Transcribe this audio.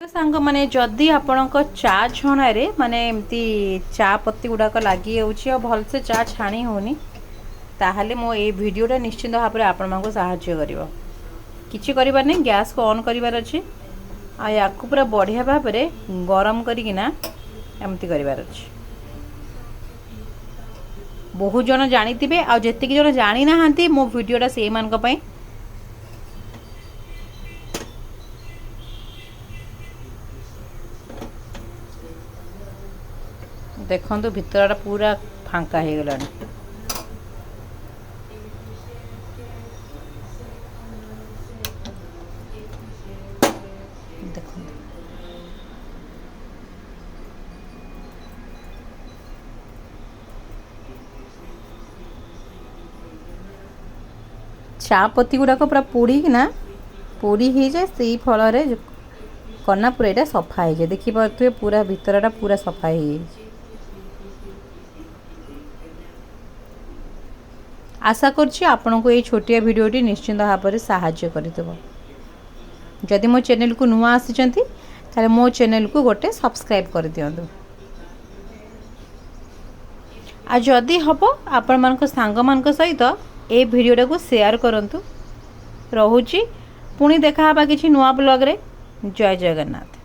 सांग माने जदि आपणक चा छणारे माने एमती चा पत्ती गुड़ाक लगी भलसे चा छाणी होनी ताहले मो ए वीडियोटा निश्चिंत भाव में आपण मानक साहाय्य करिवो। किछि करिबार नहीं, गैस को ऑन करिवार अछि आ याकु पूरा बढ़िया भाव में गरम करिकिना एमती करिवार अछि। बहुत जन जानिथिबे आ जेतिक जन जानि नाहांती मो वीडियोटा से मानक पई देखो भितर पूरा फांका हो गलानी। देखो चा पत्ती गुड़ाक पूरा पोड़ी हो जाए से फल कना पूरा यहाँ सफा हो जाए। देखिए पूरा भितरटा पूरा सफा हो। आशा करछि आपन को ये छोटिया वीडियोटी निश्चिंत भाव में साहाय्य करितबो। जदि मो चैनल को नुआ आसिचंती ताले मो चैनल को गोटे सब्सक्राइब कर दियंतु। आ जदि हबो आपण मानक सांग मानक सहित ए वीडियोटा को शेयर करंतु। रहुची पुणी देखा हबा किछि नुआ ब्लॉग रे। जय जगन्नाथ।